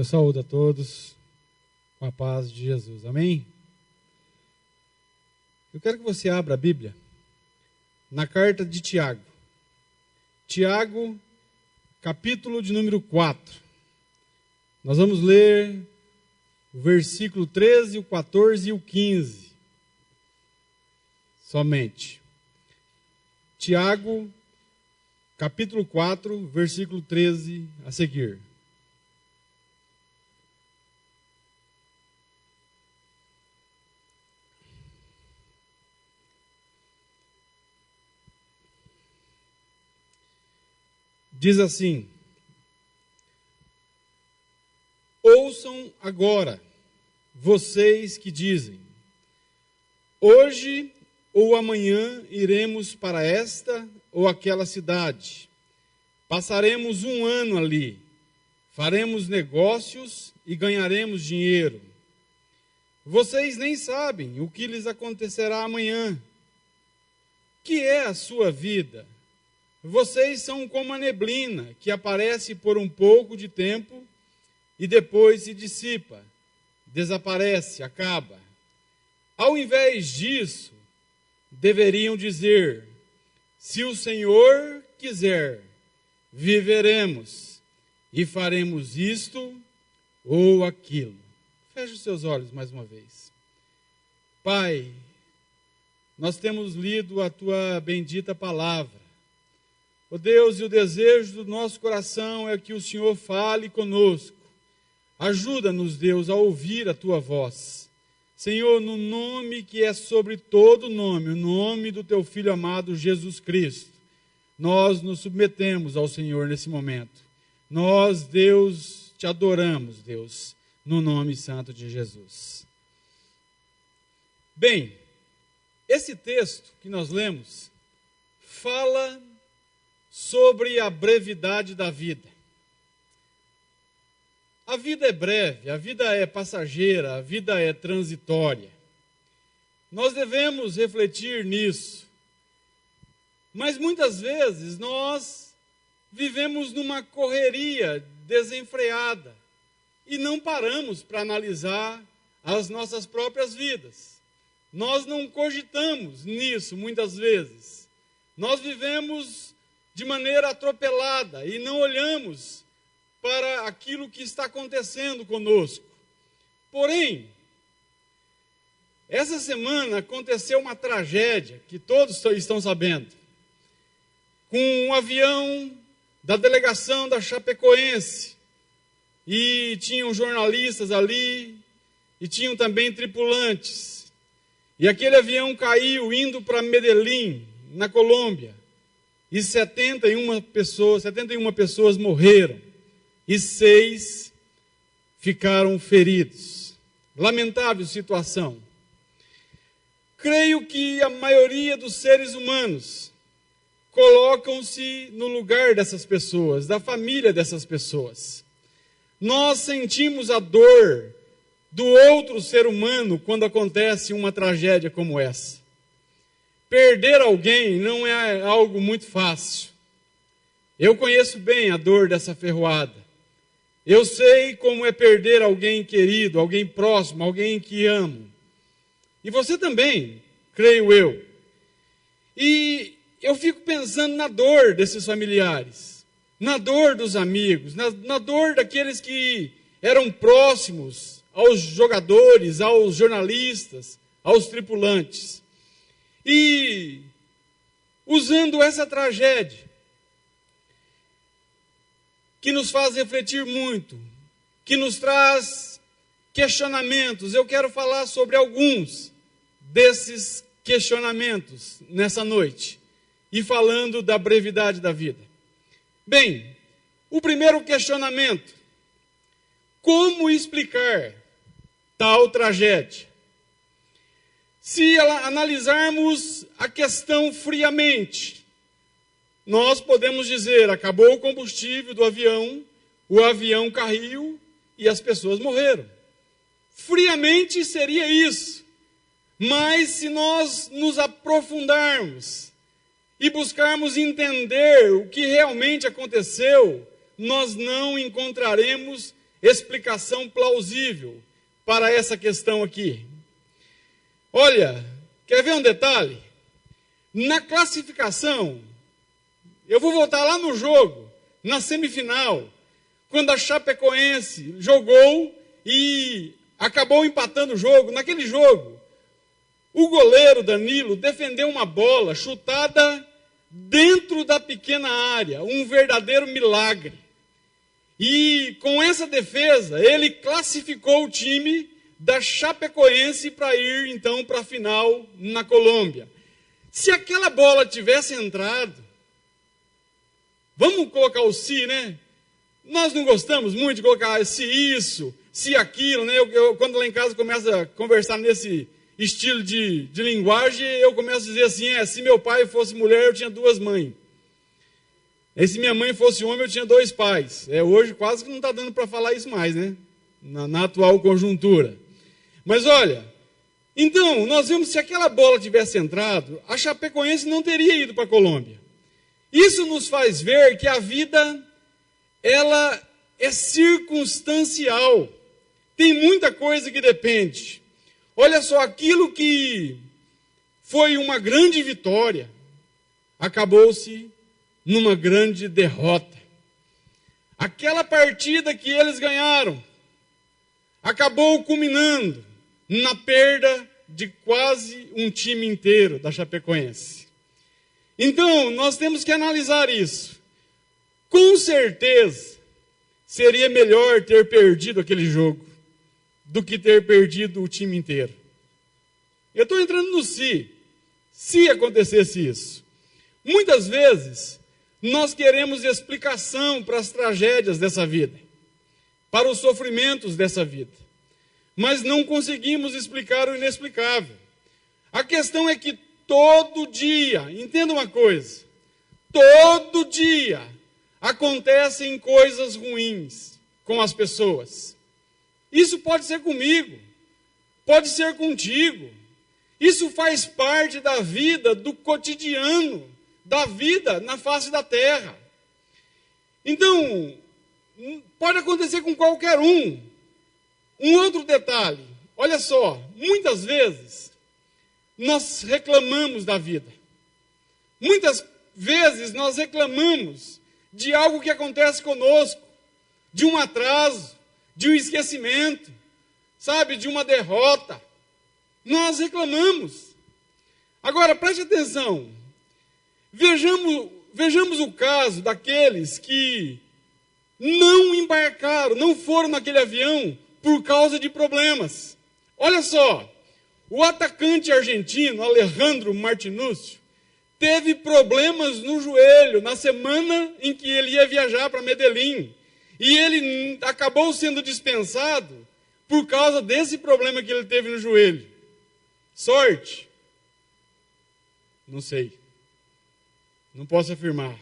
Eu saúdo a todos com a paz de Jesus. Amém? Eu quero que você abra a Bíblia na carta de Tiago. Tiago, capítulo de número 4. Nós vamos ler o versículo 13, o 14 e o 15. Somente. Tiago, capítulo 4, versículo 13 a seguir. Diz assim: ouçam agora, vocês que dizem, hoje ou amanhã iremos para esta ou aquela cidade, passaremos um ano ali, faremos negócios e ganharemos dinheiro. Vocês nem sabem o que lhes acontecerá amanhã. Que é a sua vida? Vocês são como a neblina, que aparece por um pouco de tempo e depois se dissipa, desaparece, acaba. Ao invés disso, deveriam dizer, se o Senhor quiser, viveremos e faremos isto ou aquilo. Feche os seus olhos mais uma vez. Pai, nós temos lido a Tua bendita palavra. Ó Deus, e o desejo do nosso coração é que o Senhor fale conosco. Ajuda-nos, Deus, a ouvir a Tua voz. Senhor, no nome que é sobre todo nome, o nome do Teu Filho amado Jesus Cristo, nós nos submetemos ao Senhor nesse momento. Nós, Deus, Te adoramos, Deus, no nome santo de Jesus. Bem, esse texto que nós lemos fala sobre a brevidade da vida. A vida é breve, a vida é passageira, a vida é transitória. Nós devemos refletir nisso. Mas muitas vezes nós vivemos numa correria desenfreada e não paramos para analisar as nossas próprias vidas. Nós não cogitamos nisso muitas vezes. Nós vivemos de maneira atropelada e não olhamos para aquilo que está acontecendo conosco. Porém, essa semana aconteceu uma tragédia que todos estão sabendo, com um avião da delegação da Chapecoense, e tinham jornalistas ali, e tinham também tripulantes, e aquele avião caiu indo para Medellín, na Colômbia, e 71 pessoas morreram, e 6 ficaram feridos. Lamentável situação. Creio que a maioria dos seres humanos colocam-se no lugar dessas pessoas, da família dessas pessoas. Nós sentimos a dor do outro ser humano quando acontece uma tragédia como essa. Perder alguém não é algo muito fácil. Eu conheço bem a dor dessa ferroada. Eu sei como é perder alguém querido, alguém próximo, alguém que amo. E você também, creio eu. E eu fico pensando na dor desses familiares, na dor dos amigos, na dor daqueles que eram próximos aos jogadores, aos jornalistas, aos tripulantes. E usando essa tragédia, que nos faz refletir muito, que nos traz questionamentos, eu quero falar sobre alguns desses questionamentos nessa noite, e falando da brevidade da vida. Bem, o primeiro questionamento: como explicar tal tragédia? Se analisarmos a questão friamente, nós podemos dizer, acabou o combustível do avião, o avião caiu e as pessoas morreram. Friamente seria isso. Mas se nós nos aprofundarmos e buscarmos entender o que realmente aconteceu, nós não encontraremos explicação plausível para essa questão aqui. Olha, quer ver um detalhe? Na classificação, eu vou voltar lá no jogo, na semifinal, quando a Chapecoense jogou e acabou empatando o jogo. Naquele jogo, o goleiro Danilo defendeu uma bola chutada dentro da pequena área, um verdadeiro milagre. E com essa defesa, ele classificou o time da Chapecoense para ir então para a final na Colômbia. Se aquela bola tivesse entrado, vamos colocar o se, né? Nós não gostamos muito de colocar se isso, se aquilo, né? Quando lá em casa começa a conversar nesse estilo de linguagem, eu começo a dizer assim, se meu pai fosse mulher, eu tinha 2 mães. E se minha mãe fosse homem, eu tinha 2 pais. Hoje quase que não está dando para falar isso mais, né? Na atual conjuntura. Mas olha, então, nós vemos que se aquela bola tivesse entrado, a Chapecoense não teria ido para a Colômbia. Isso nos faz ver que a vida, ela é circunstancial. Tem muita coisa que depende. Olha só, aquilo que foi uma grande vitória, acabou-se numa grande derrota. Aquela partida que eles ganharam, acabou culminando na perda de quase um time inteiro da Chapecoense. Então, nós temos que analisar isso. Com certeza, seria melhor ter perdido aquele jogo do que ter perdido o time inteiro. Eu estou entrando no se acontecesse isso. Muitas vezes, nós queremos explicação para as tragédias dessa vida, para os sofrimentos dessa vida, mas não conseguimos explicar o inexplicável. A questão é que todo dia, entenda uma coisa, todo dia acontecem coisas ruins com as pessoas. Isso pode ser comigo, pode ser contigo. Isso faz parte da vida, do cotidiano, da vida na face da terra. Então, pode acontecer com qualquer um. Um outro detalhe, olha só, muitas vezes nós reclamamos da vida. Muitas vezes nós reclamamos de algo que acontece conosco, de um atraso, de um esquecimento, sabe, de uma derrota. Nós reclamamos. Agora, preste atenção. Vejamos o caso daqueles que não embarcaram, não foram naquele avião por causa de problemas. Olha só, o atacante argentino, Alejandro Martinúcio, teve problemas no joelho na semana em que ele ia viajar para Medellín. E ele acabou sendo dispensado por causa desse problema que ele teve no joelho. Sorte? Não sei. Não posso afirmar.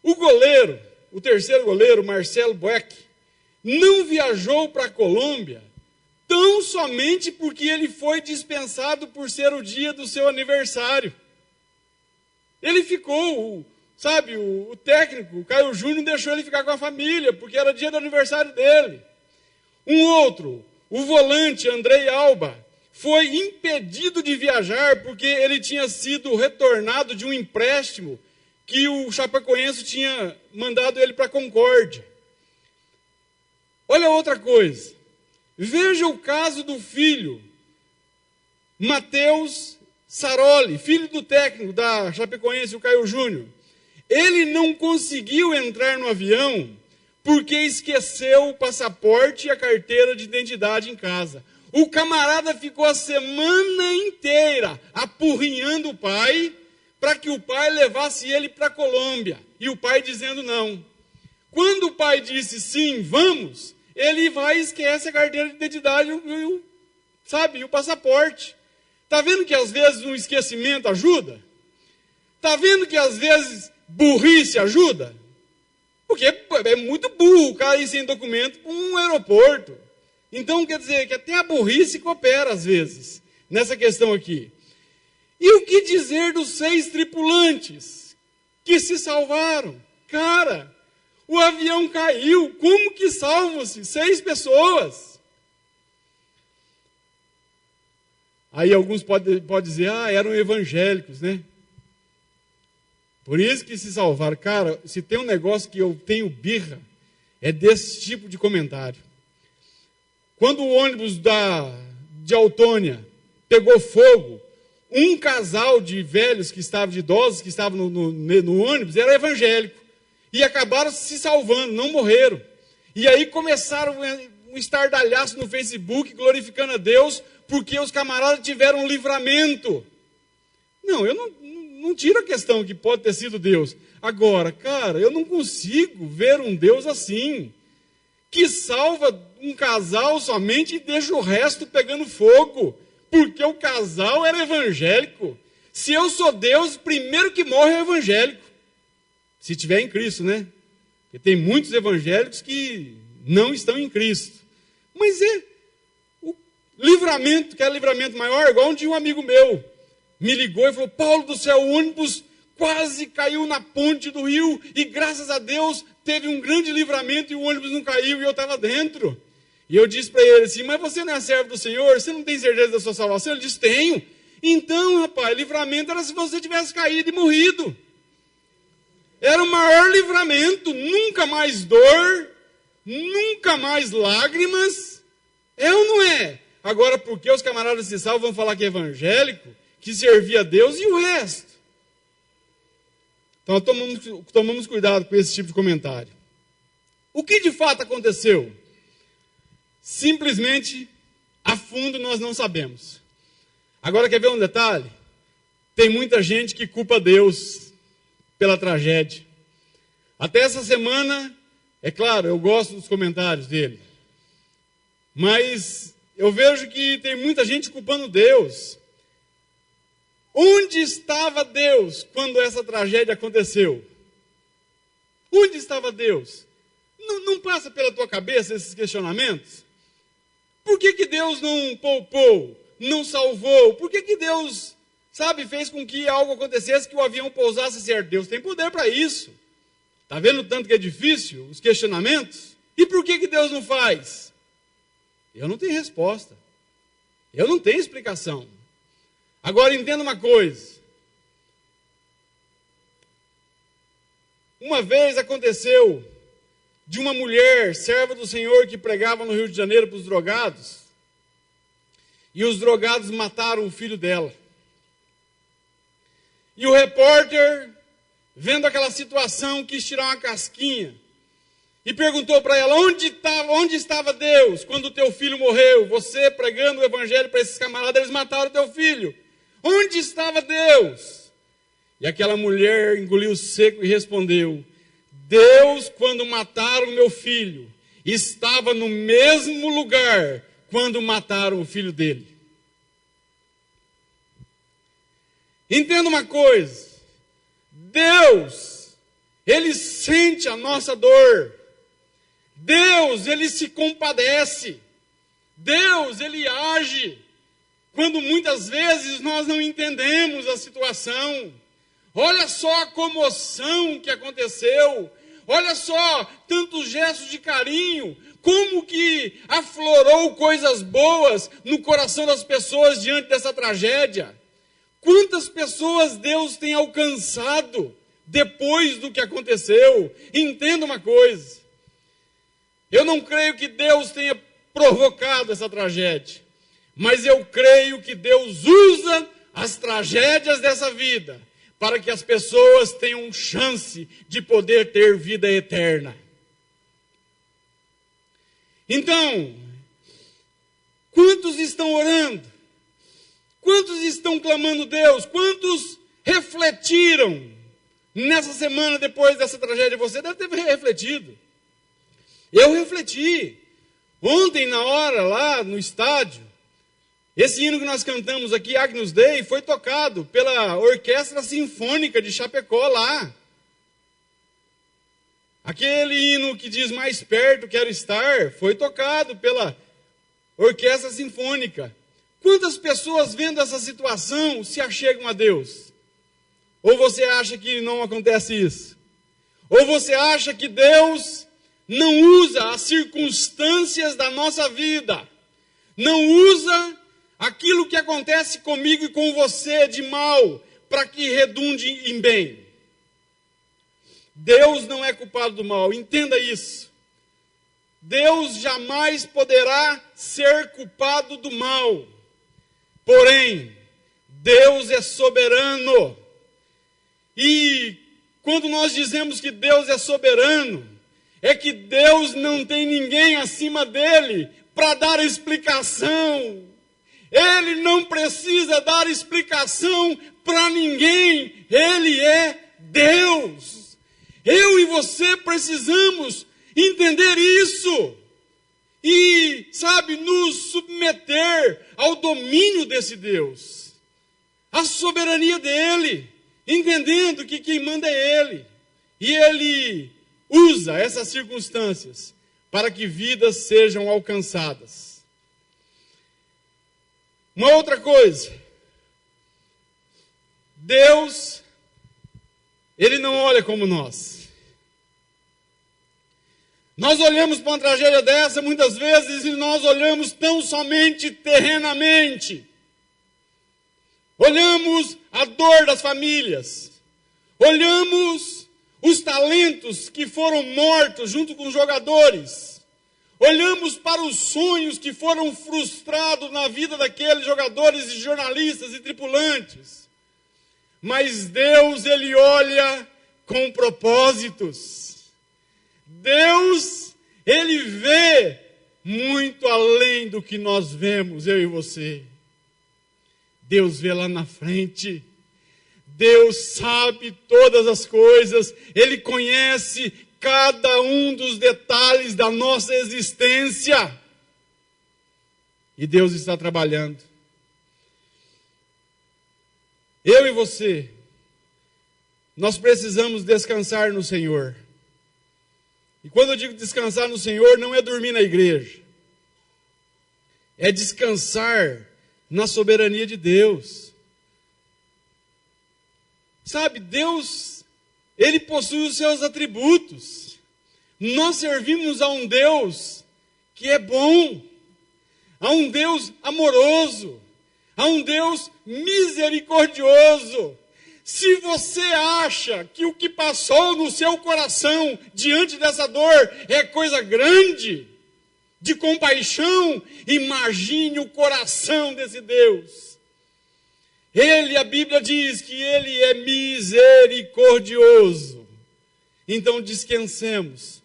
O goleiro, o terceiro goleiro, Marcelo Boeck, não viajou para a Colômbia tão somente porque ele foi dispensado por ser o dia do seu aniversário. Ele ficou, sabe, o técnico, o Caio Júnior, deixou ele ficar com a família, porque era dia do aniversário dele. Um outro, o volante Andrei Alba, foi impedido de viajar porque ele tinha sido retornado de um empréstimo que o Chapecoense tinha mandado ele para a Concórdia. Olha outra coisa. Veja o caso do filho, Matheus Saroli, filho do técnico da Chapecoense, o Caio Júnior. Ele não conseguiu entrar no avião porque esqueceu o passaporte e a carteira de identidade em casa. O camarada ficou a semana inteira apurrinhando o pai para que o pai levasse ele para a Colômbia. E o pai dizendo não. Quando o pai disse sim, vamos, ele vai e esquece a carteira de identidade e o passaporte. Está vendo que às vezes um esquecimento ajuda? Está vendo que às vezes burrice ajuda? Porque é muito burro o cara ir sem documento para um aeroporto. Então quer dizer que até a burrice coopera às vezes nessa questão aqui. E o que dizer dos 6 tripulantes que se salvaram? Cara, O avião caiu, como que salvam-se 6 pessoas? Aí alguns podem dizer, eram evangélicos, né? Por isso que se salvaram. Cara, se tem um negócio que eu tenho birra, é desse tipo de comentário. Quando o ônibus de Autônia pegou fogo, um casal de velhos de idosos que estavam no ônibus era evangélico. E acabaram se salvando, não morreram. E aí começaram um estardalhaço no Facebook, glorificando a Deus, porque os camaradas tiveram um livramento. Não, eu não tiro a questão que pode ter sido Deus. Agora, cara, eu não consigo ver um Deus assim, que salva um casal somente e deixa o resto pegando fogo, porque o casal era evangélico. Se eu sou Deus, primeiro que morre é evangélico. Se tiver em Cristo, né? Porque tem muitos evangélicos que não estão em Cristo. Mas o livramento, que é livramento maior, igual um amigo meu me ligou e falou, Paulo do céu, o ônibus quase caiu na ponte do rio e graças a Deus teve um grande livramento e o ônibus não caiu e eu estava dentro. E eu disse para ele assim, mas você não é servo do Senhor? Você não tem certeza da sua salvação? Ele disse, tenho. Então, rapaz, livramento era se você tivesse caído e morrido. Era o maior livramento, nunca mais dor, nunca mais lágrimas. É ou não é? Agora, por que os camaradas se salvam vão falar que é evangélico, que servia a Deus e o resto? Então, tomamos cuidado com esse tipo de comentário. O que de fato aconteceu? Simplesmente, a fundo nós não sabemos. Agora, quer ver um detalhe? Tem muita gente que culpa Deus pela tragédia. Até essa semana, é claro, eu gosto dos comentários dele. Mas eu vejo que tem muita gente culpando Deus. Onde estava Deus quando essa tragédia aconteceu? Onde estava Deus? Não passa pela tua cabeça esses questionamentos? Por que Deus não poupou, não salvou? Por que Deus, fez com que algo acontecesse, que o avião pousasse certo? Deus tem poder para isso. Está vendo o tanto que é difícil, os questionamentos? E por que Deus não faz? Eu não tenho resposta. Eu não tenho explicação. Agora entenda uma coisa. Uma vez aconteceu de uma mulher, serva do Senhor, que pregava no Rio de Janeiro para os drogados, e os drogados mataram o filho dela. E o repórter, vendo aquela situação, quis tirar uma casquinha, e perguntou para ela, onde estava Deus quando o teu filho morreu? Você pregando o evangelho para esses camaradas, eles mataram o teu filho. Onde estava Deus? E aquela mulher engoliu seco e respondeu, Deus, quando mataram meu filho, estava no mesmo lugar quando mataram o filho dele. Entenda uma coisa, Deus, Ele sente a nossa dor. Deus, Ele se compadece. Deus, Ele age quando muitas vezes nós não entendemos a situação. Olha só a comoção que aconteceu. Olha só tantos gestos de carinho. Como que aflorou coisas boas no coração das pessoas diante dessa tragédia. Quantas pessoas Deus tem alcançado depois do que aconteceu. Entenda uma coisa. Eu não creio que Deus tenha provocado essa tragédia. Mas eu creio que Deus usa as tragédias dessa vida para que as pessoas tenham chance de poder ter vida eterna. Então, quantos estão orando? Quantos estão clamando Deus? Quantos refletiram nessa semana depois dessa tragédia? Você deve ter refletido. Eu refleti. Ontem, na hora, lá no estádio, esse hino que nós cantamos aqui, Agnus Dei, foi tocado pela Orquestra Sinfônica de Chapecó lá. Aquele hino que diz mais perto quero estar, foi tocado pela Orquestra Sinfônica. Quantas pessoas vendo essa situação se achegam a Deus? Ou você acha que não acontece isso? Ou você acha que Deus não usa as circunstâncias da nossa vida, não usa aquilo que acontece comigo e com você de mal, para que redunde em bem? Deus não é culpado do mal, entenda isso. Deus jamais poderá ser culpado do mal. Porém, Deus é soberano. E quando nós dizemos que Deus é soberano, é que Deus não tem ninguém acima dele para dar explicação. Ele não precisa dar explicação para ninguém. Ele é Deus. Eu e você precisamos entender isso. E, nos submeter ao domínio desse Deus. A soberania dele. Entendendo que quem manda é ele. E ele usa essas circunstâncias para que vidas sejam alcançadas. Uma outra coisa. Deus, ele não olha como nós. Nós olhamos para uma tragédia dessa muitas vezes e nós olhamos tão somente terrenamente. Olhamos a dor das famílias. Olhamos os talentos que foram mortos junto com os jogadores. Olhamos para os sonhos que foram frustrados na vida daqueles jogadores e jornalistas e tripulantes. Mas Deus, ele olha com propósitos. Deus, ele vê muito além do que nós vemos, eu e você. Deus vê lá na frente. Deus sabe todas as coisas. Ele conhece cada um dos detalhes da nossa existência. E Deus está trabalhando. Eu e você, nós precisamos descansar no Senhor. E quando eu digo descansar no Senhor, não é dormir na igreja. É descansar na soberania de Deus. Deus, ele possui os seus atributos. Nós servimos a um Deus que é bom, a um Deus amoroso, a um Deus misericordioso. Se você acha que o que passou no seu coração diante dessa dor é coisa grande, de compaixão, imagine o coração desse Deus. A Bíblia diz que ele é misericordioso. Então descansemos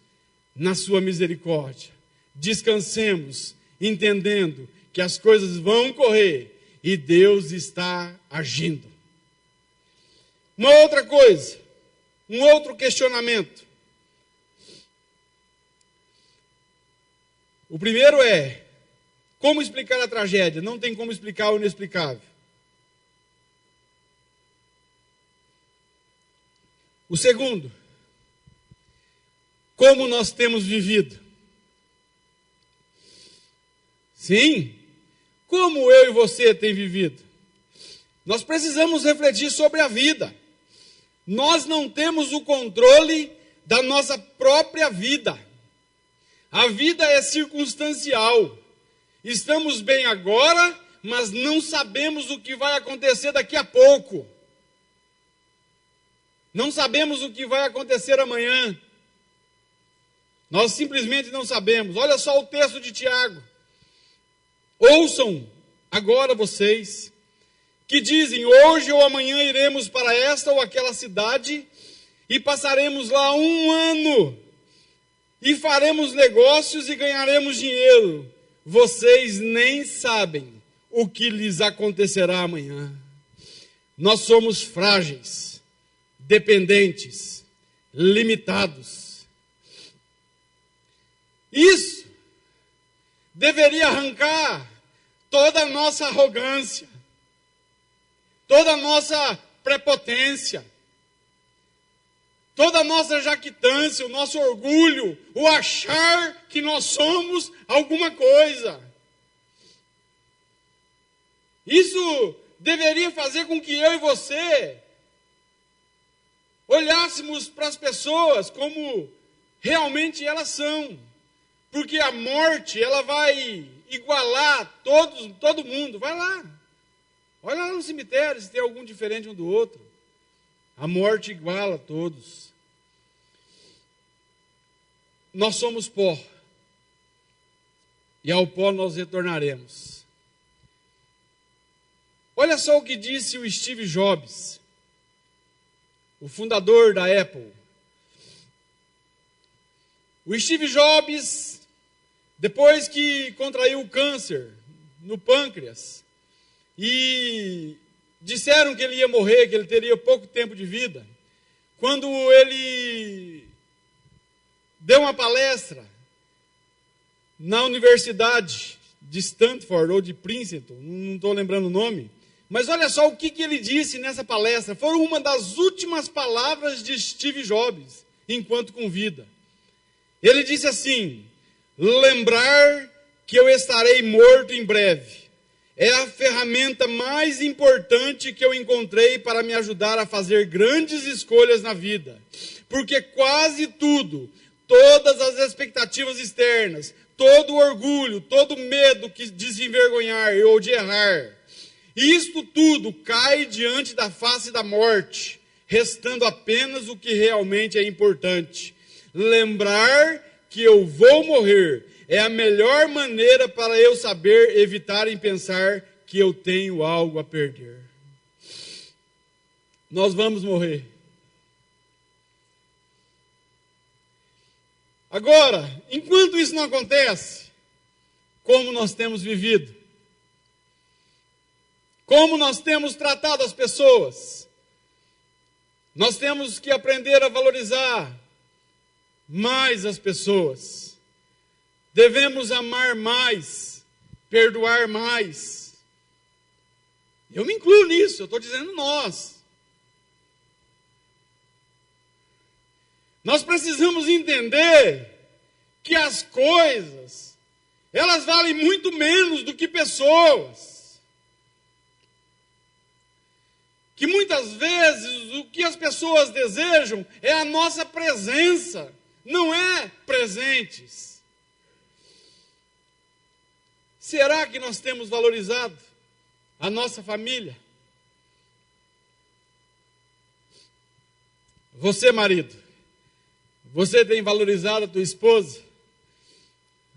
na sua misericórdia. Descansemos entendendo que as coisas vão correr e Deus está agindo. Uma outra coisa, um outro questionamento. O primeiro é, como explicar a tragédia? Não tem como explicar o inexplicável. O segundo, como nós temos vivido? Sim, como eu e você tem vivido? Nós precisamos refletir sobre a vida. Nós não temos o controle da nossa própria vida. A vida é circunstancial. Estamos bem agora, mas não sabemos o que vai acontecer daqui a pouco. Não sabemos o que vai acontecer amanhã. Nós simplesmente não sabemos. Olha só o texto de Tiago. Ouçam agora vocês que dizem, hoje ou amanhã iremos para esta ou aquela cidade e passaremos lá 1 ano e faremos negócios e ganharemos dinheiro. Vocês nem sabem o que lhes acontecerá amanhã. Nós somos frágeis, dependentes, limitados. Isso deveria arrancar toda a nossa arrogância, toda a nossa prepotência, toda a nossa jactância, o nosso orgulho, o achar que nós somos alguma coisa. Isso deveria fazer com que eu e você olhássemos para as pessoas como realmente elas são. Porque a morte, ela vai igualar todo mundo. Vai lá. Olha lá no cemitério se tem algum diferente um do outro. A morte iguala a todos. Nós somos pó. E ao pó nós retornaremos. Olha só o que disse o Steve Jobs, o fundador da Apple. O Steve Jobs, depois que contraiu câncer no pâncreas, e disseram que ele ia morrer, que ele teria pouco tempo de vida, quando ele deu uma palestra na Universidade de Stanford ou de Princeton, não estou lembrando o nome, mas olha só o que ele disse nessa palestra. Foram uma das últimas palavras de Steve Jobs, enquanto com vida. Ele disse assim: lembrar que eu estarei morto em breve é a ferramenta mais importante que eu encontrei para me ajudar a fazer grandes escolhas na vida. Porque quase tudo, todas as expectativas externas, todo o orgulho, todo o medo de se envergonhar ou de errar, isto tudo cai diante da face da morte, restando apenas o que realmente é importante. Lembrar que eu vou morrer é a melhor maneira para eu saber evitar em pensar que eu tenho algo a perder. Nós vamos morrer. Agora, enquanto isso não acontece, como nós temos vivido? Como nós temos tratado as pessoas? Nós temos que aprender a valorizar mais as pessoas. Devemos amar mais, perdoar mais. Eu me incluo nisso, eu estou dizendo nós. Nós precisamos entender que as coisas, elas valem muito menos do que pessoas. Que muitas vezes o que as pessoas desejam é a nossa presença, não é presentes. Será que nós temos valorizado a nossa família? Você, marido, você tem valorizado a tua esposa?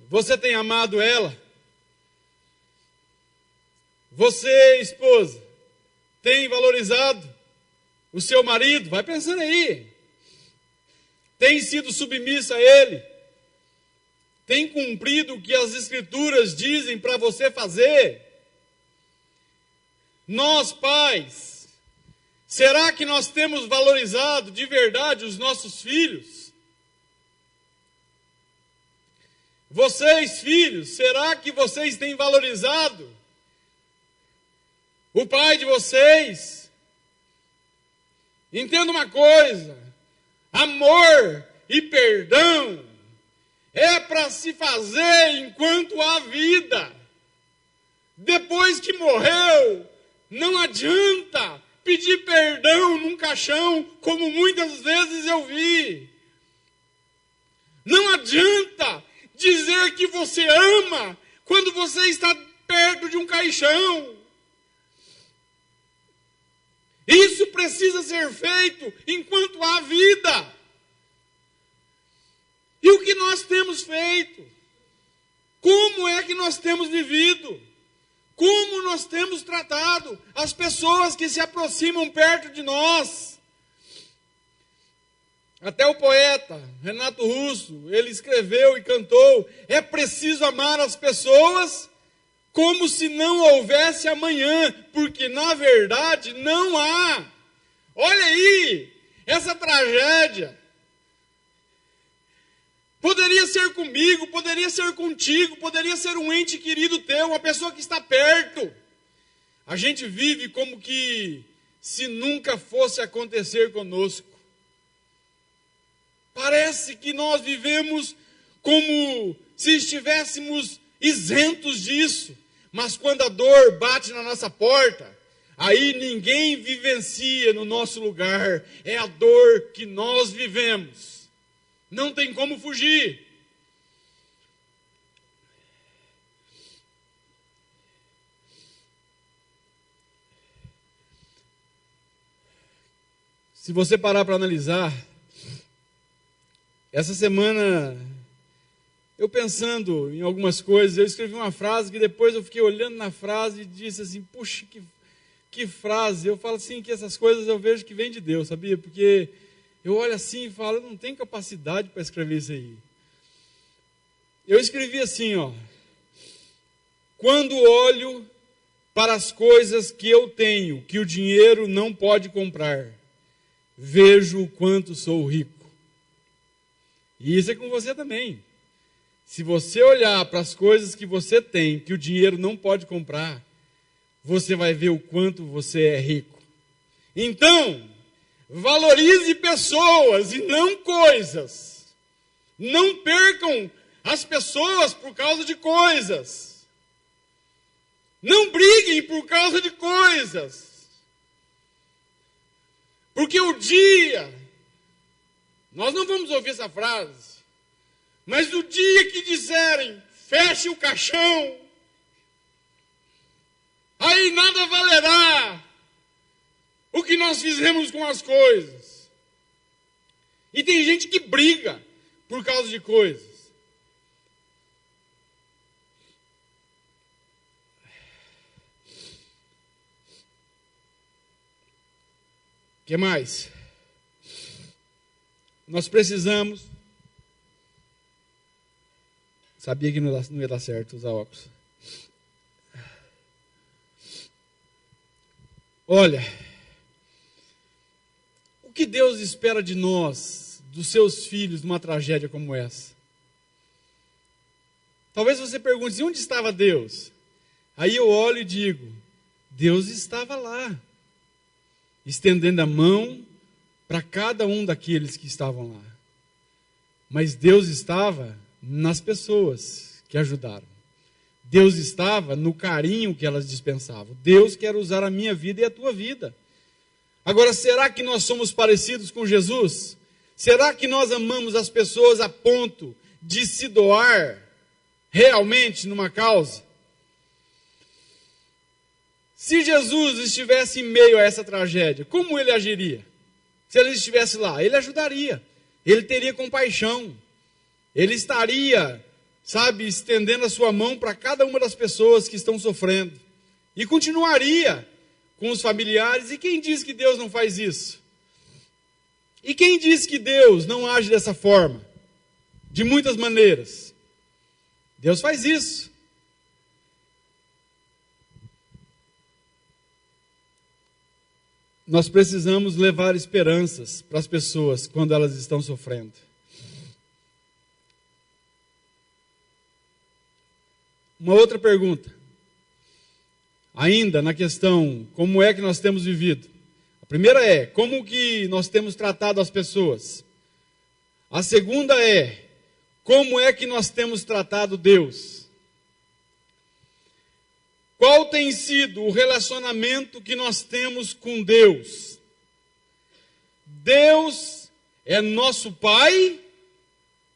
Você tem amado ela? Você, esposa, tem valorizado o seu marido? Vai pensando aí. Tem sido submissa a ele? Tem cumprido o que as Escrituras dizem para você fazer? Nós, pais, será que nós temos valorizado de verdade os nossos filhos? Vocês, filhos, será que vocês têm valorizado o pai de vocês? Entenda uma coisa: amor e perdão é para se fazer enquanto há vida. Depois que morreu, não adianta pedir perdão num caixão, como muitas vezes eu vi. Não adianta dizer que você ama quando você está perto de um caixão. Isso precisa ser feito enquanto há vida. E o que nós temos feito? Como é que nós temos vivido? Como nós temos tratado as pessoas que se aproximam perto de nós? Até o poeta Renato Russo, ele escreveu e cantou: é preciso amar as pessoas como se não houvesse amanhã, porque na verdade não há. Olha aí, essa tragédia. Poderia ser comigo, poderia ser contigo, poderia ser um ente querido teu, uma pessoa que está perto. A gente vive como que se nunca fosse acontecer conosco. Parece que nós vivemos como se estivéssemos isentos disso. Mas quando a dor bate na nossa porta, aí ninguém vivencia no nosso lugar. É a dor que nós vivemos. Não tem como fugir. Se você parar para analisar, essa semana, eu pensando em algumas coisas, eu escrevi uma frase que depois eu fiquei olhando na frase e disse assim, puxa, que frase. Eu falo assim que essas coisas eu vejo que vem de Deus, sabia? Porque eu olho assim e falo, eu não tenho capacidade para escrever isso aí. Eu escrevi assim, ó. Quando olho para as coisas que eu tenho, que o dinheiro não pode comprar, vejo o quanto sou rico. E isso é com você também. Se você olhar para as coisas que você tem, que o dinheiro não pode comprar, você vai ver o quanto você é rico. Então, valorize pessoas e não coisas. Não percam as pessoas por causa de coisas. Não briguem por causa de coisas. Porque o dia, nós não vamos ouvir essa frase, mas o dia que disserem, feche o caixão, aí nada valerá o que nós fizemos com as coisas. E tem gente que briga por causa de coisas. O que mais? Nós precisamos... Sabia que não ia dar certo usar óculos. Olha, o que Deus espera de nós, dos seus filhos, numa tragédia como essa? Talvez você pergunte, onde estava Deus? Aí eu olho e digo, Deus estava lá, estendendo a mão para cada um daqueles que estavam lá. Mas Deus estava nas pessoas que ajudaram. Deus estava no carinho que elas dispensavam. Deus quer usar a minha vida e a tua vida. Agora, será que nós somos parecidos com Jesus? Será que nós amamos as pessoas a ponto de se doar realmente numa causa? Se Jesus estivesse em meio a essa tragédia, como ele agiria? Se ele estivesse lá, ele ajudaria. Ele teria compaixão. Ele estaria, estendendo a sua mão para cada uma das pessoas que estão sofrendo. E continuaria com os familiares. E quem diz que Deus não faz isso? E quem diz que Deus não age dessa forma? De muitas maneiras. Deus faz isso. Nós precisamos levar esperanças para as pessoas quando elas estão sofrendo. Uma outra pergunta. Ainda na questão, como é que nós temos vivido? A primeira é, como que nós temos tratado as pessoas? A segunda é, como é que nós temos tratado Deus? Qual tem sido o relacionamento que nós temos com Deus? Deus é nosso Pai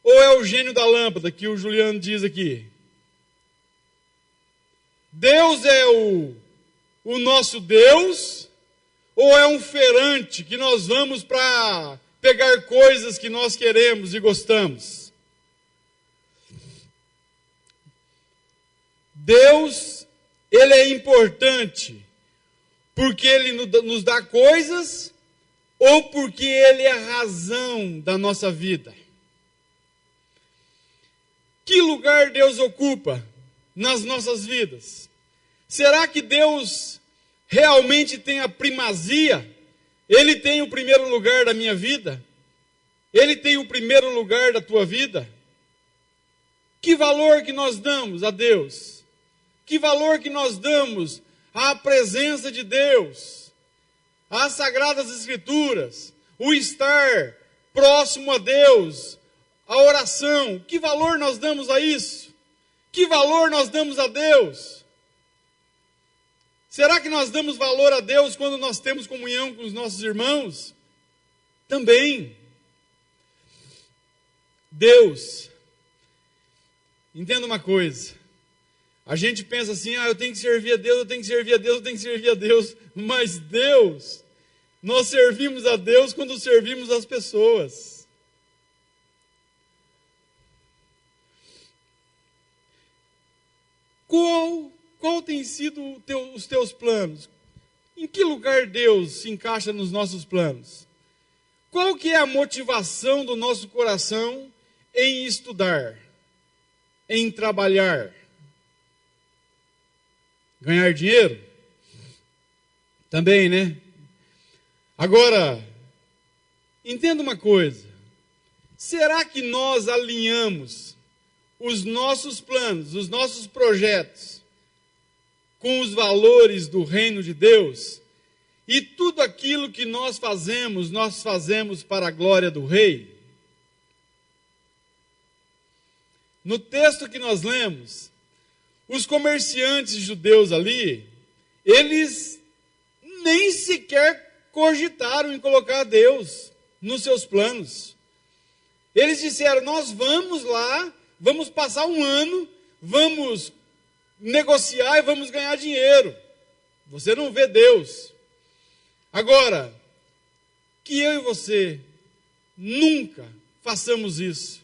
ou é o gênio da lâmpada que o Juliano diz aqui? Deus é o nosso Deus ou é um feirante que nós vamos para pegar coisas que nós queremos e gostamos? Deus, ele é importante porque ele nos dá coisas ou porque ele é a razão da nossa vida? Que lugar Deus ocupa nas nossas vidas? Será que Deus realmente tem a primazia? Ele tem o primeiro lugar da minha vida? Ele tem o primeiro lugar da tua vida? Que valor que nós damos a Deus? Que valor que nós damos à presença de Deus? Às Sagradas Escrituras? O estar próximo a Deus? A oração? Que valor nós damos a isso? Que valor nós damos a Deus? Será que nós damos valor a Deus quando nós temos comunhão com os nossos irmãos? Também. Deus, entenda uma coisa, a gente pensa assim, eu tenho que servir a Deus, eu tenho que servir a Deus, eu tenho que servir a Deus, mas Deus, nós servimos a Deus quando servimos as pessoas. Qual tem sido os teus planos? Em que lugar Deus se encaixa nos nossos planos? Qual que é a motivação do nosso coração em estudar, em trabalhar? Ganhar dinheiro? Também, né? Agora, entenda uma coisa. Será que nós alinhamos os nossos planos, os nossos projetos com os valores do reino de Deus? E tudo aquilo que nós fazemos para a glória do Rei? No texto que nós lemos, os comerciantes judeus ali, eles nem sequer cogitaram em colocar Deus nos seus planos. Eles disseram, nós vamos lá, vamos passar um ano, vamos negociar e vamos ganhar dinheiro. Você não vê Deus. Agora, que eu e você nunca façamos isso.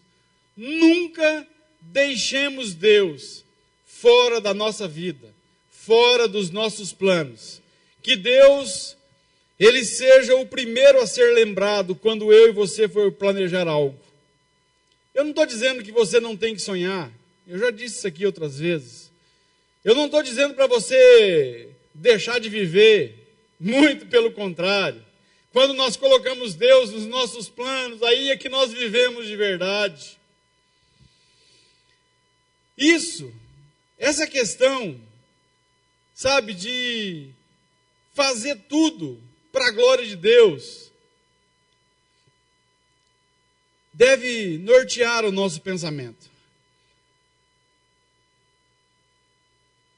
Nunca deixemos Deus fora da nossa vida, fora dos nossos planos. Que Deus, Ele seja o primeiro a ser lembrado quando eu e você for planejar algo. Eu não estou dizendo que você não tem que sonhar. Eu já disse isso aqui outras vezes. Eu não estou dizendo para você deixar de viver. Muito pelo contrário. Quando nós colocamos Deus nos nossos planos, aí é que nós vivemos de verdade. Essa questão, sabe, de fazer tudo para a glória de Deus, deve nortear o nosso pensamento.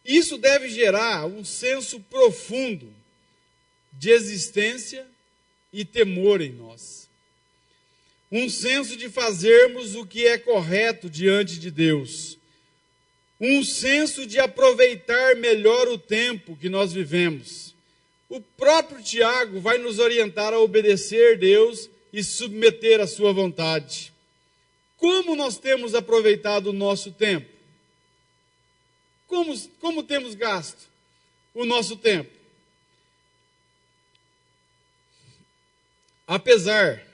Isso deve gerar um senso profundo de existência e temor em nós. Um senso de fazermos o que é correto diante de Deus. Um senso de aproveitar melhor o tempo que nós vivemos. O próprio Tiago vai nos orientar a obedecer Deus e submeter à sua vontade. Como nós temos aproveitado o nosso tempo? Como temos gasto o nosso tempo? Apesar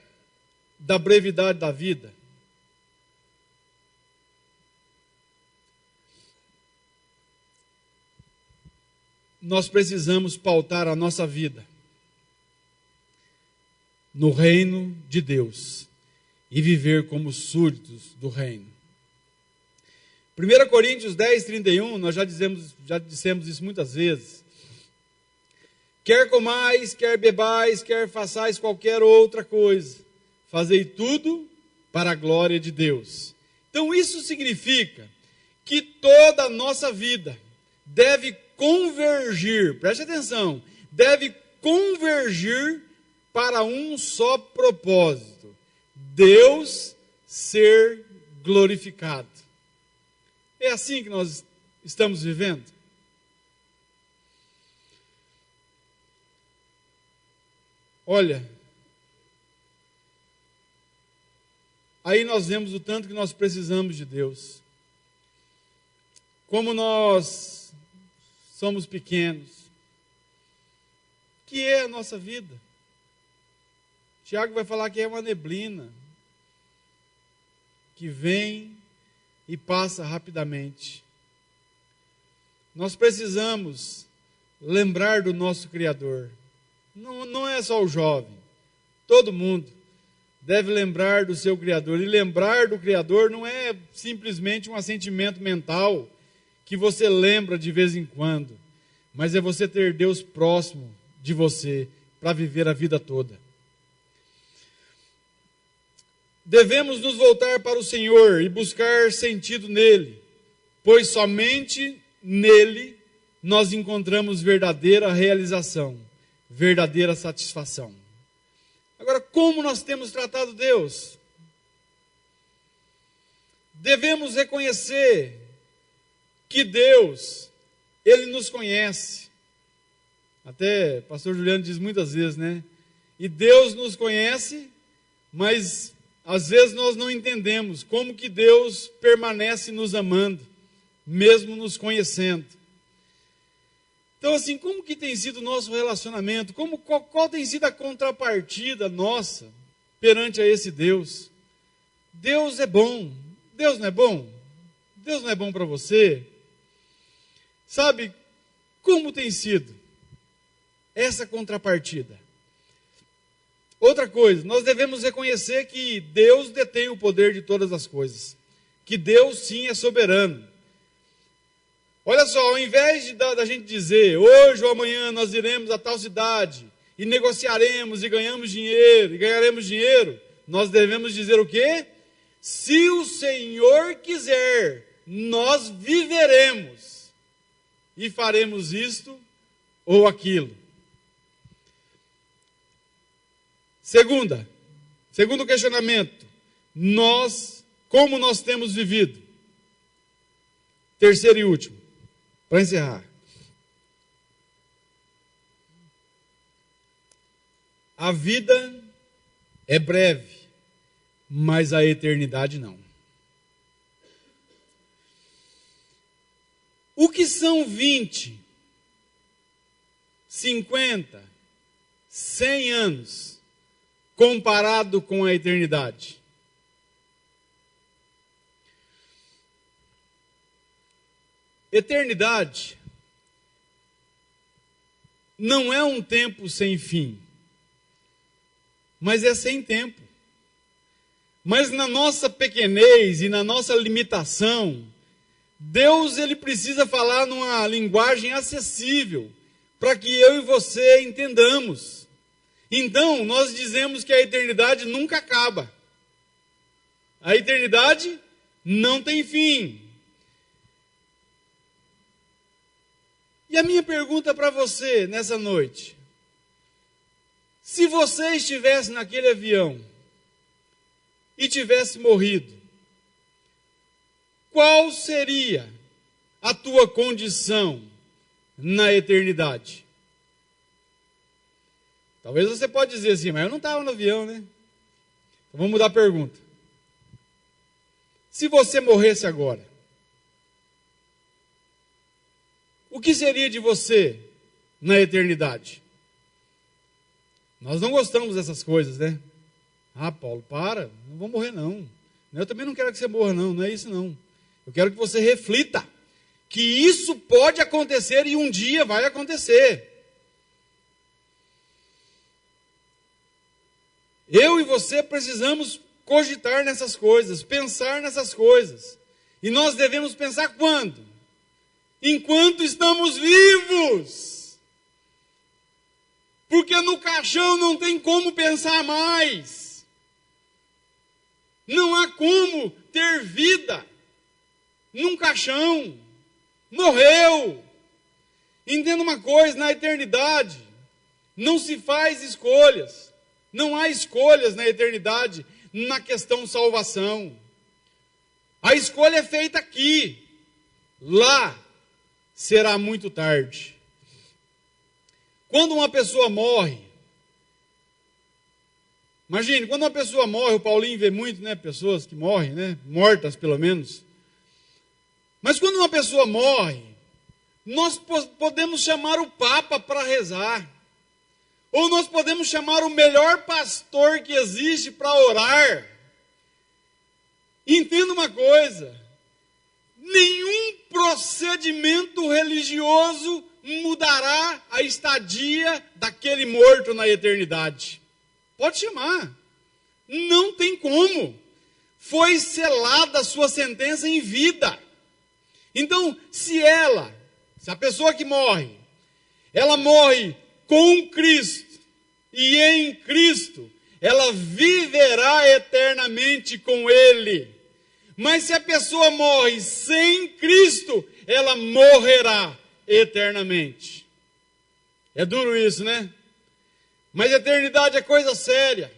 da brevidade da vida, nós precisamos pautar a nossa vida no reino de Deus e viver como súditos do reino. 1 Coríntios 10, 31, nós já dissemos isso muitas vezes. Quer comais, quer bebais, quer façais qualquer outra coisa, fazei tudo para a glória de Deus. Então isso significa que toda a nossa vida deve convergir, preste atenção, deve convergir para um só propósito: Deus ser glorificado. É assim que nós estamos vivendo? Olha, aí nós vemos o tanto que nós precisamos de Deus. Como nós somos pequenos. Que é a nossa vida? Tiago vai falar que é uma neblina que vem e passa rapidamente. Nós precisamos lembrar do nosso Criador. Não é só o jovem, todo mundo deve lembrar do seu Criador. E lembrar do Criador não é simplesmente um assentimento mental que você lembra de vez em quando, mas é você ter Deus próximo de você para viver a vida toda. Devemos nos voltar para o Senhor e buscar sentido nele, pois somente nele nós encontramos verdadeira realização, verdadeira satisfação. Agora, como nós temos tratado Deus? Devemos reconhecer que Deus, Ele nos conhece. Até o pastor Juliano diz muitas vezes, né? E Deus nos conhece, mas às vezes nós não entendemos como que Deus permanece nos amando, mesmo nos conhecendo. Então, assim, como que tem sido o nosso relacionamento? Qual tem sido a contrapartida nossa perante a esse Deus? Deus é bom. Deus não é bom? Deus não é bom para você? Sabe, como tem sido essa contrapartida? Outra coisa, nós devemos reconhecer que Deus detém o poder de todas as coisas. Que Deus, sim, é soberano. Olha só, ao invés da gente dizer, hoje ou amanhã nós iremos a tal cidade, e negociaremos, e ganharemos dinheiro, nós devemos dizer o quê? Se o Senhor quiser, nós viveremos, e faremos isto ou aquilo. Segundo questionamento, como nós temos vivido? Terceiro e último, para encerrar. A vida é breve, mas a eternidade não. O que são 20, 50, 100 anos comparado com a eternidade? Eternidade não é um tempo sem fim, mas é sem tempo. Mas na nossa pequenez e na nossa limitação, Deus ele precisa falar numa linguagem acessível para que eu e você entendamos. Então, nós dizemos que a eternidade nunca acaba. A eternidade não tem fim. E a minha pergunta para você nessa noite: se você estivesse naquele avião e tivesse morrido, qual seria a tua condição na eternidade? Talvez você pode dizer assim, mas eu não estava no avião, né? Então vamos mudar a pergunta. Se você morresse agora, o que seria de você na eternidade? Nós não gostamos dessas coisas, né? Ah, Paulo, para, não vou morrer não. Eu também não quero que você morra não, não é isso não. Eu quero que você reflita que isso pode acontecer e um dia vai acontecer. Eu e você precisamos cogitar nessas coisas, pensar nessas coisas. E nós devemos pensar quando? Enquanto estamos vivos. Porque no caixão não tem como pensar mais. Não há como ter vida num caixão. Morreu. Entenda uma coisa, na eternidade não se faz escolhas. Não há escolhas na eternidade na questão salvação. A escolha é feita aqui. Lá será muito tarde. Quando uma pessoa morre, imagine, quando uma pessoa morre, o Paulinho vê muito, né, pessoas que morrem, né, mortas pelo menos. Mas quando uma pessoa morre, nós podemos chamar o Papa para rezar. Ou nós podemos chamar o melhor pastor que existe para orar. Entenda uma coisa: nenhum procedimento religioso mudará a estadia daquele morto na eternidade. Pode chamar. Não tem como. Foi selada a sua sentença em vida. Então, se a pessoa que morre, ela morre com Cristo e em Cristo, ela viverá eternamente com Ele. Mas se a pessoa morre sem Cristo, ela morrerá eternamente. É duro isso, né? Mas eternidade é coisa séria.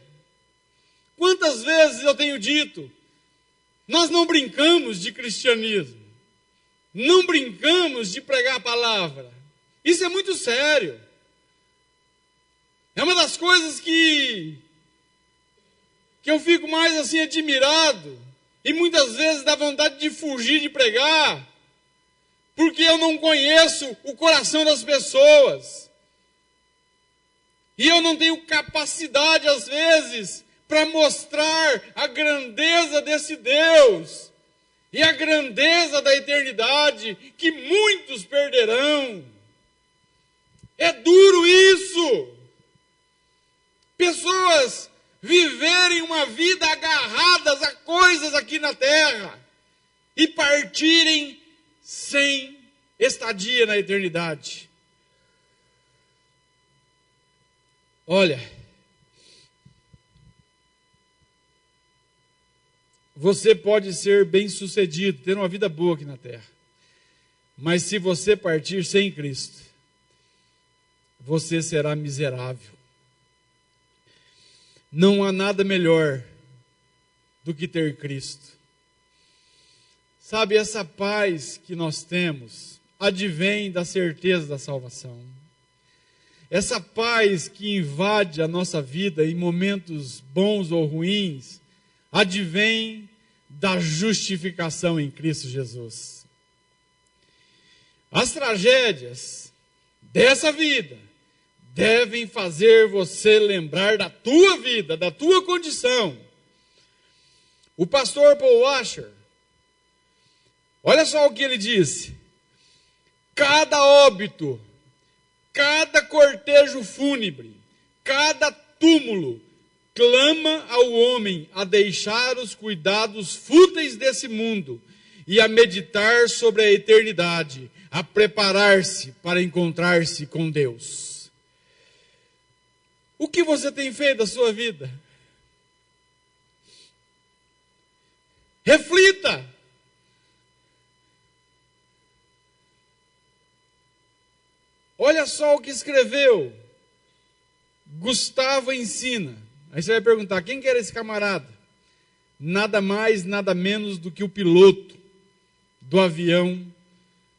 Quantas vezes eu tenho dito, nós não brincamos de cristianismo, não brincamos de pregar a palavra. Isso é muito sério. É uma das coisas que eu fico mais assim admirado, e muitas vezes dá vontade de fugir de pregar, porque eu não conheço o coração das pessoas. E eu não tenho capacidade, às vezes, para mostrar a grandeza desse Deus e a grandeza da eternidade que muitos perderão. É duro isso. Pessoas viverem uma vida agarradas a coisas aqui na terra e partirem sem estadia na eternidade. Olha, você pode ser bem-sucedido, ter uma vida boa aqui na terra, mas se você partir sem Cristo, você será miserável. Não há nada melhor do que ter Cristo. Sabe, essa paz que nós temos advém da certeza da salvação. Essa paz que invade a nossa vida em momentos bons ou ruins, advém da justificação em Cristo Jesus. As tragédias dessa vida devem fazer você lembrar da tua vida, da tua condição. O pastor Paul Washer, olha só o que ele disse: cada óbito, cada cortejo fúnebre, cada túmulo, clama ao homem a deixar os cuidados fúteis desse mundo e a meditar sobre a eternidade, a preparar-se para encontrar-se com Deus. O que você tem feito da sua vida? Reflita. Olha só o que escreveu Gustavo Ensina. Aí você vai perguntar, quem que era esse camarada? Nada mais, nada menos do que o piloto do avião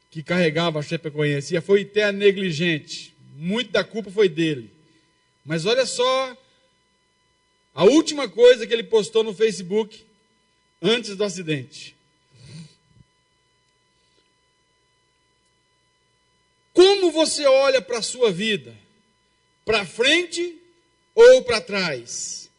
que carregava a Chapecoense. E foi até negligente. Muito da culpa foi dele. Mas olha só a última coisa que ele postou no Facebook antes do acidente. Como você olha para a sua vida? Para frente ou para trás?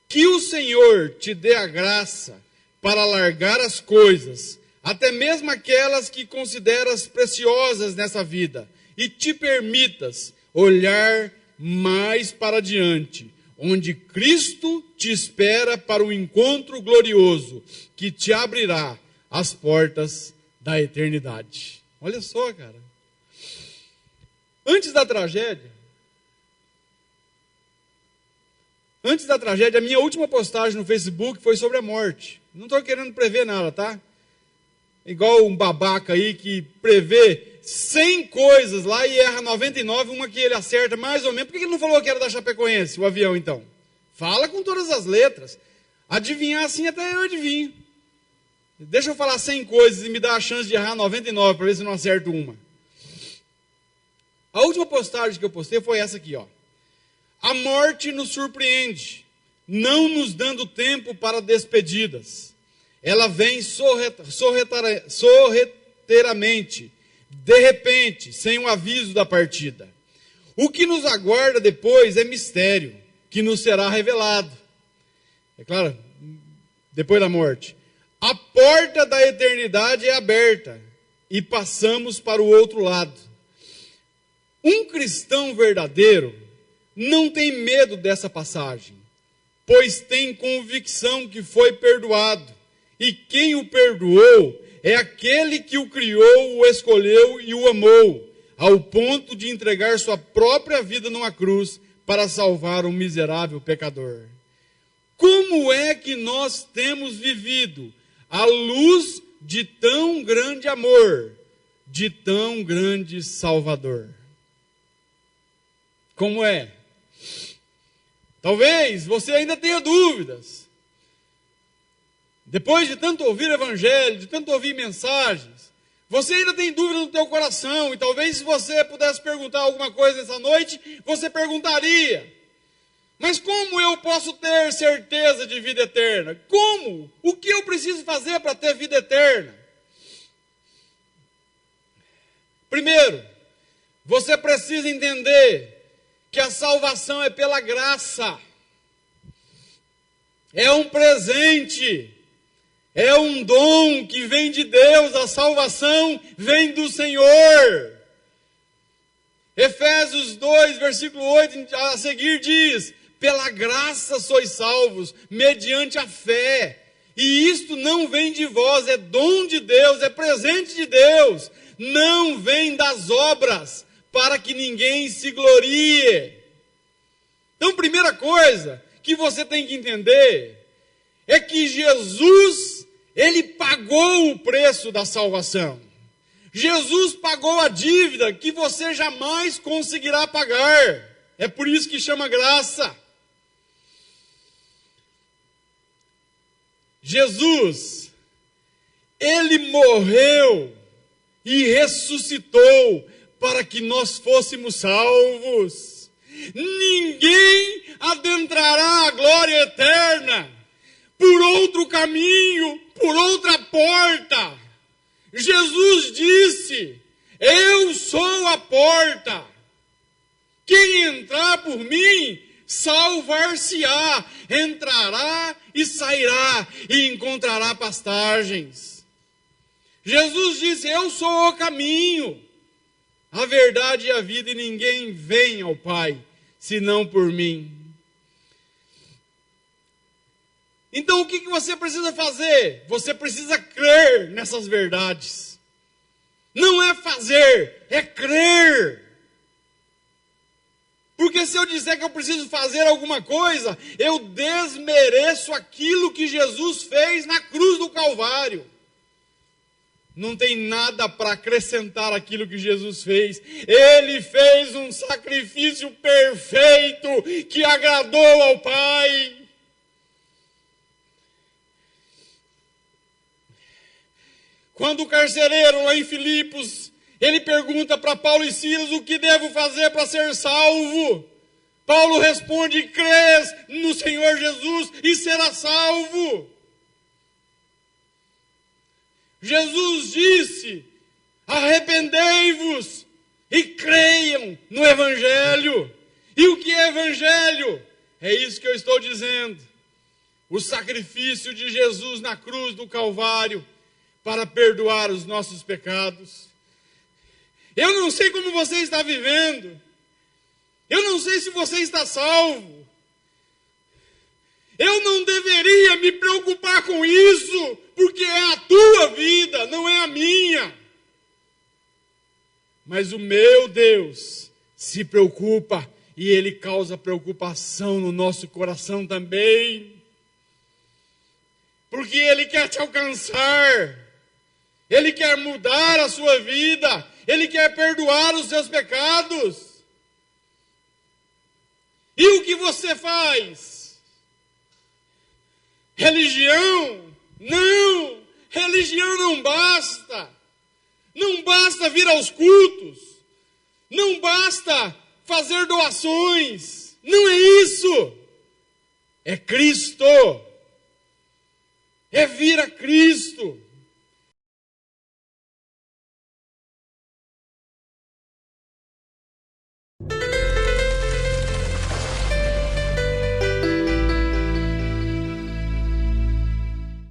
Que o Senhor te dê a graça para largar as coisas, até mesmo aquelas que consideras preciosas nessa vida, e te permitas olhar mais para diante, onde Cristo te espera para o encontro glorioso que te abrirá as portas da eternidade. Olha só, cara. Antes da tragédia, a minha última postagem no Facebook foi sobre a morte. Não estou querendo prever nada, tá? Igual um babaca aí que prevê 100 coisas lá e erra 99, uma que ele acerta mais ou menos. Por que ele não falou que era da Chapecoense, o avião, então? Fala com todas as letras. Adivinhar assim até eu adivinho. Deixa eu falar 100 coisas e me dá a chance de errar 99 para ver se eu não acerto uma. A última postagem que eu postei foi essa aqui, ó. A morte nos surpreende, não nos dando tempo para despedidas. Ela vem sorrateiramente, de repente, sem o aviso da partida. O que nos aguarda depois é mistério, que nos será revelado. É claro, depois da morte. A porta da eternidade é aberta e passamos para o outro lado. Um cristão verdadeiro não tem medo dessa passagem, pois tem convicção que foi perdoado, e quem o perdoou é aquele que o criou, o escolheu e o amou, ao ponto de entregar sua própria vida numa cruz para salvar um miserável pecador. Como é que nós temos vivido à luz de tão grande amor? de tão grande Salvador. Como é? Talvez você ainda tenha dúvidas. Depois de tanto ouvir o Evangelho, de tanto ouvir mensagens, você ainda tem dúvida no teu coração. E talvez se você pudesse perguntar alguma coisa essa noite, você perguntaria: mas como eu posso ter certeza de vida eterna? Como? O que eu preciso fazer para ter vida eterna? Primeiro, você precisa entender que a salvação é pela graça. É um presente. É um dom que vem de Deus. A salvação vem do Senhor. Efésios 2, versículo 8 a seguir diz: pela graça sois salvos, mediante a fé. E isto não vem de vós, é dom de Deus, é presente de Deus. Não vem das obras, para que ninguém se glorie. Então, primeira coisa que você tem que entender é que Jesus, Ele pagou o preço da salvação. Jesus pagou a dívida que você jamais conseguirá pagar. É por isso que chama graça. Jesus, Ele morreu e ressuscitou para que nós fôssemos salvos. Ninguém adentrará a glória eterna por outro caminho, por outra porta. Jesus disse: eu sou a porta. Quem entrar por mim, salvar-se-á, entrará e sairá e encontrará pastagens. Jesus disse: eu sou o caminho, a verdade e a vida, e ninguém vem ao Pai, senão por mim. Então o que você precisa fazer? Você precisa crer nessas verdades. Não é fazer, é crer. Porque se eu disser que eu preciso fazer alguma coisa, eu desmereço aquilo que Jesus fez na cruz do Calvário. Não tem nada para acrescentar aquilo que Jesus fez. Ele fez um sacrifício perfeito que agradou ao Pai. Quando o carcereiro lá em Filipos, ele pergunta para Paulo e Silas: o que devo fazer para ser salvo? Paulo responde: crês no Senhor Jesus e serás salvo. Jesus disse: arrependei-vos e creiam no Evangelho. E o que é Evangelho? É isso que eu estou dizendo. O sacrifício de Jesus na cruz do Calvário para perdoar os nossos pecados. Eu não sei como você está vivendo. Eu não sei se você está salvo. Eu não deveria me preocupar com isso, porque é a tua vida, não é a minha. Mas o meu Deus se preocupa, e Ele causa preocupação no nosso coração também. Porque Ele quer te alcançar. Ele quer mudar a sua vida. Ele quer perdoar os seus pecados. E o que você faz? Religião? Não! Religião não basta. Não basta vir aos cultos. Não basta fazer doações. Não é isso. É Cristo. É vir a Cristo.